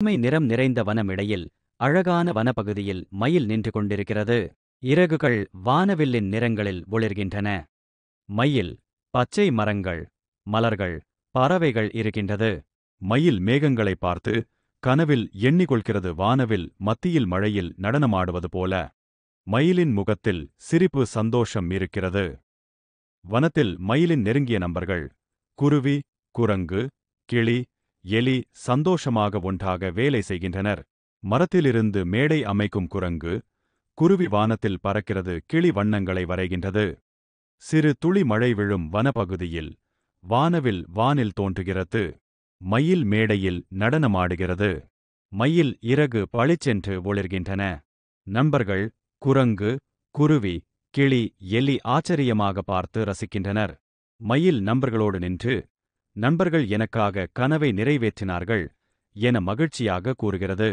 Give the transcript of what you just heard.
பசுமை நிறம் நிறைந்த வனமிடையில் அழகான வனப்பகுதியில் மயில் நின்று கொண்டிருக்கிறது. இறகுகள் வானவில்லின் நிறங்களில் ஒளிர்கின்றன. மயில், பச்சை மரங்கள், மலர்கள், பறவைகள் இருக்கின்றது. மயில் மேகங்களை பார்த்து கனவில் எண்ணிக்கொள்கிறது வானவில் மத்தியில் மழையில் நடனமாடுவது போல. மயிலின் முகத்தில் சிரிப்பு சந்தோஷம் இருக்கிறது. வனத்தில் மயிலின் நெருங்கிய நண்பர்கள் குருவி, குரங்கு, கிளி, எலி சந்தோஷமாக ஒன்றாக வேலை செய்கின்றனர். மரத்திலிருந்து மேடை அமைக்கும் குரங்கு, குருவி வானத்தில் பறக்கிறது, கிளி வண்ணங்களை வரைகின்றது. சிறு துளி மழை விழும் வனப்பகுதியில் வானவில் வானில் தோன்றுகிறது. மயில் மேடையில் நடனமாடுகிறது. மயில் இறகு பளிச்சென்று ஒளிர்கின்றன. நண்பர்கள் குரங்கு, குருவி, கிளி, எலி ஆச்சரியமாக பார்த்து ரசிக்கின்றனர். மயில் நண்பர்களோடு நின்று, நண்பர்கள் எனக்காக கனவை நிறைவேற்றினார்கள் என மகிழ்ச்சியாக கூறுகிறது.